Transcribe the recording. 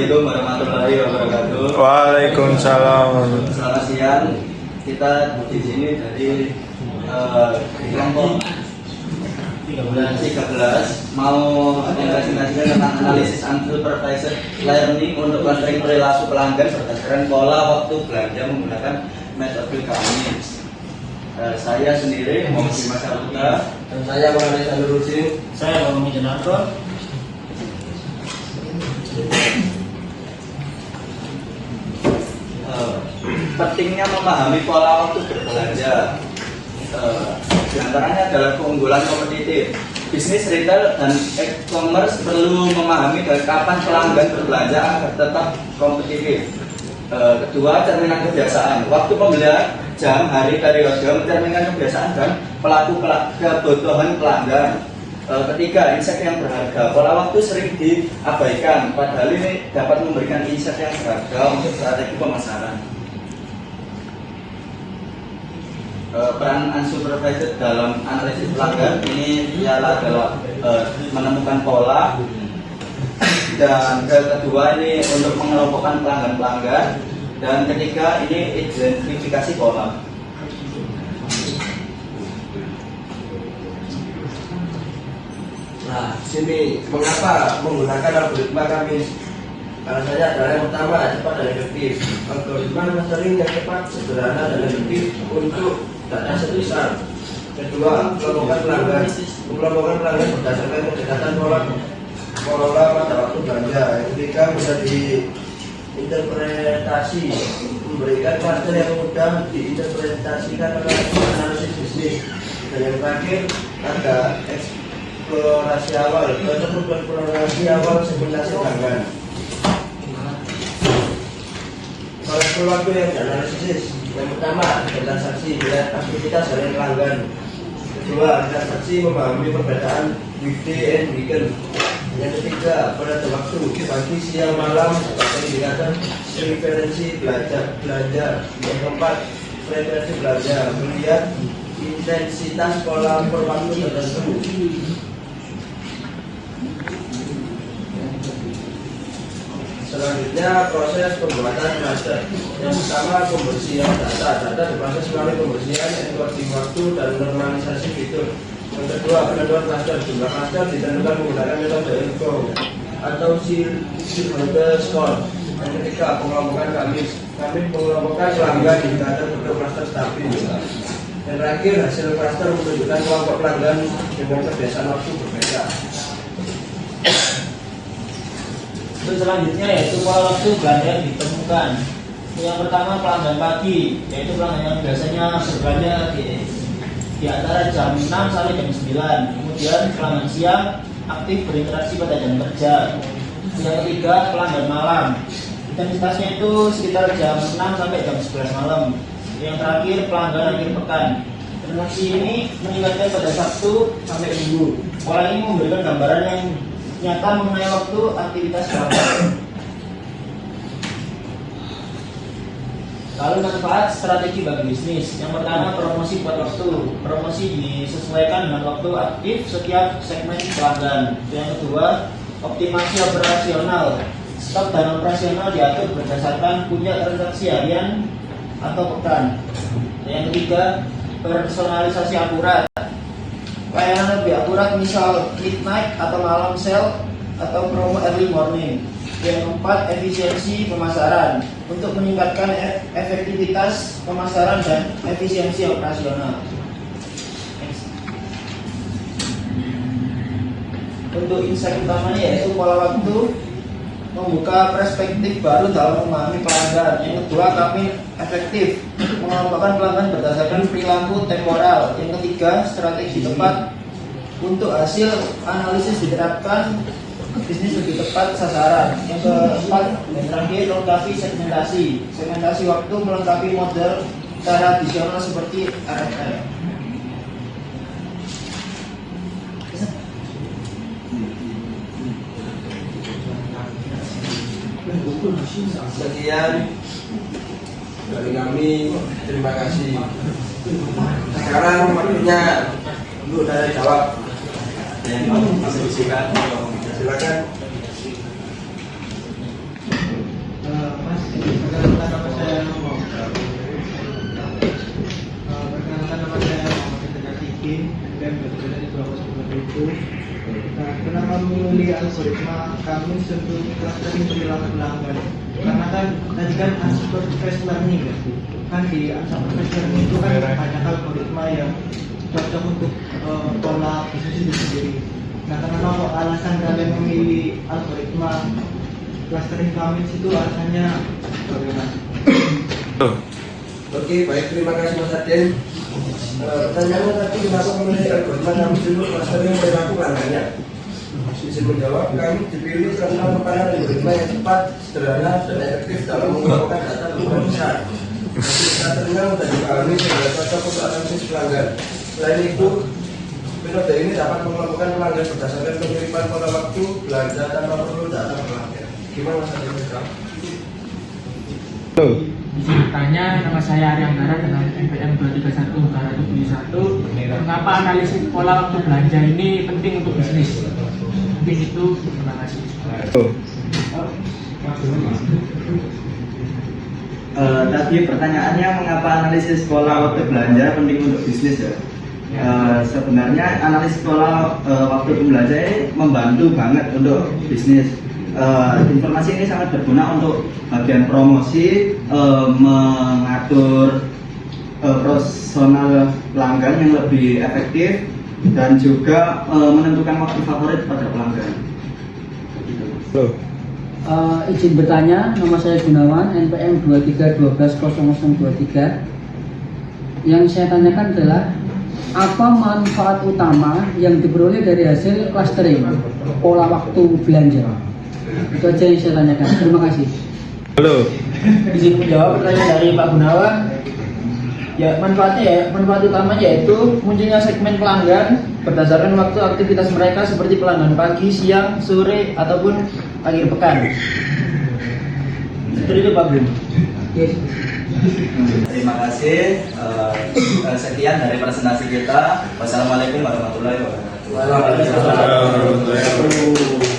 Assalamualaikum warahmatullahi wabarakatuh. Waalaikumsalam. Selamat siang. Kita di sini dari kelompok 13 mau presentasikan tentang analisis unsupervised learning untuk clustering perilaku pelanggan berdasarkan pola waktu belanja menggunakan metode kami. Saya sendiri Muhammad Dimas Saputra dan saya Muhammad Sanuruddin. Saya Muhammad Janarto. Pentingnya memahami pola waktu berbelanja. Di antaranya adalah keunggulan kompetitif. Bisnis retail dan e-commerce perlu memahami dari kapan pelanggan berbelanja agar tetap kompetitif. Kedua, cerminan kebiasaan. Waktu pembelian, jam, hari, periode mencerminkan kebiasaan dan kebutuhan pelanggan. Ketiga, insight yang berharga. Pola waktu sering diabaikan, padahal ini dapat memberikan insight yang berharga untuk strategi pemasaran. Peran unsupervised dalam analisis pelanggan ini adalah menemukan pola, dan kedua ini untuk mengelompokkan pelanggan-pelanggan, dan ketiga ini identifikasi pola. Nah, sini mengapa menggunakan algoritma kami? Alasannya adalah yang pertama cepat dan efektif. Algoritma clustering yang cepat, sederhana dan efektif untuk data sebesar. Kedua, mengelompokkan pelanggan berdasarkan kedekatan pola pada waktu belanja. Yang ketiga, bisa diinterpretasi, memberikan cluster yang mudah diinterpretasikan oleh analisis bisnis. Dan yang terakhir ada eksplorasi awal, segmentasi pelanggan. Kalau waktu yang dianalisis, yang pertama transaksi, melihat aktivitas harian pelanggan. Kedua, transaksi memahami perbedaan weekday and weekend. Yang ketiga, pada waktu pagi, siang, malam sebagai indikator preferensi belanja. Yang keempat, preferensi belanja, melihat intensitas pola per waktu tertentu. Selanjutnya proses pembuatan cluster. Yang pertama pembersihan data diproses melalui pembersihan encoding waktu dan normalisasi fitur. Yang kedua penentuan cluster. Jumlah cluster ditentukan menggunakan metode info atau shareholder score. Yang ketiga pengelompokan kami mengelompokkan pelanggan indikator bentuk cluster stabil. Dan terakhir hasil cluster menunjukkan kelompok pelanggan dengan kebiasaan waktu berbeda. Untuk selanjutnya yaitu pola waktu belanja yang ditemukan. Yang pertama pelanggan pagi, yaitu pelanggan yang biasanya berbelanja di antara jam 6 sampai jam 9. Kemudian pelanggan siang aktif berinteraksi pada jam kerja. Yang ketiga pelanggan malam, intensitasnya itu sekitar jam 6 sampai jam 11 malam. Yang terakhir pelanggan akhir pekan. Transaksi ini meningkatkan pada Sabtu sampai Minggu. Pola ini memberikan gambaran yang nyata mengenai waktu aktivitas pelanggan. Lalu manfaat strategi bagi bisnis. Yang pertama promosi buat waktu. Promosi disesuaikan dengan waktu aktif setiap segmen pelanggan. Yang kedua optimasi operasional. Stok dan operasional diatur berdasarkan puncak transaksi harian atau pekan. Yang ketiga personalisasi akurat. Layanan lebih akurat, misal midnight atau malam sale atau promo early morning. Yang keempat, efisiensi pemasaran untuk meningkatkan efektivitas pemasaran dan efisiensi operasional. Untuk insight utamanya yaitu pola waktu membuka perspektif baru dalam memahami pelanggan. Yang kedua, kami efektif mengelompokkan pelanggan berdasarkan perilaku temporal. Yang ketiga, strategi tepat untuk hasil analisis diterapkan bisnis lebih tepat sasaran. Yang keempat dan terakhir, lengkapi segmentasi waktu melengkapi model tradisional seperti RFM. Sekian dari kami, terima kasih. Sekarang waktunya untuk tanya jawab. Yang bisa disikan, Silakan. Mas, perkenalkan nama saya perkenalkan nama saya Muhammad Hendra Sikin, NPM 2022. Nah, kenapa memilih algoritma kami untuk clustering perilaku pelanggan? Karena kan tadi kan unsupervised learning kan di unsupervised learning itu kan banyak algoritma yang cocok untuk pola bisnis itu sendiri. Nah, kenapa kok alasan kalian memilih algoritma clustering kami itu alasannya bagaimana? Oke, baik, terima kasih Mas Adin. Pertanyaannya tadi kenapa memilih algoritma kami untuk clustering perilaku pelanggannya? Izin menjawab, kami dipilih karena merupakan algoritma yang cepat, sederhana, dan efektif dalam mengumpulkan data lebih besar. Clusternya mudah dipahami sehingga cocok untuk analisis pelanggan. Selain itu, metode ini dapat mengelompokkan pelanggan berdasarkan pengiriman pola waktu belanja tanpa perlu data pelanggan. Gimana Mas Adin? Izin bertanya, nama saya Arianggara dengan NPM 231 Mengapa analisis pola waktu belanja ini penting untuk bisnis? Mungkin itu, terima kasih. Tadi pertanyaannya mengapa analisis pola waktu belanja penting untuk bisnis ya? Sebenarnya analisis pola waktu belanja ini membantu banget untuk bisnis. Informasi ini sangat berguna untuk bagian promosi, mengatur personal pelanggan yang lebih efektif, dan juga menentukan waktu favorit pada pelanggan. Izin bertanya, nama saya Gunawan, NPM 23120023. Yang saya tanyakan adalah apa manfaat utama yang diperoleh dari hasil clustering pola waktu belanja? Itu aja yang saya tanyakan. Terima kasih. Izin menjawab pertanyaan dari Pak Gunawan. Ya, manfaat utamanya yaitu munculnya segmen pelanggan berdasarkan waktu aktivitas mereka seperti pelanggan pagi, siang, sore, ataupun akhir pekan. Seperti itu Pak Bim. Terima kasih. Sekian dari presentasi kita. Wassalamualaikum warahmatullahi wabarakatuh. Waalaikumsalam.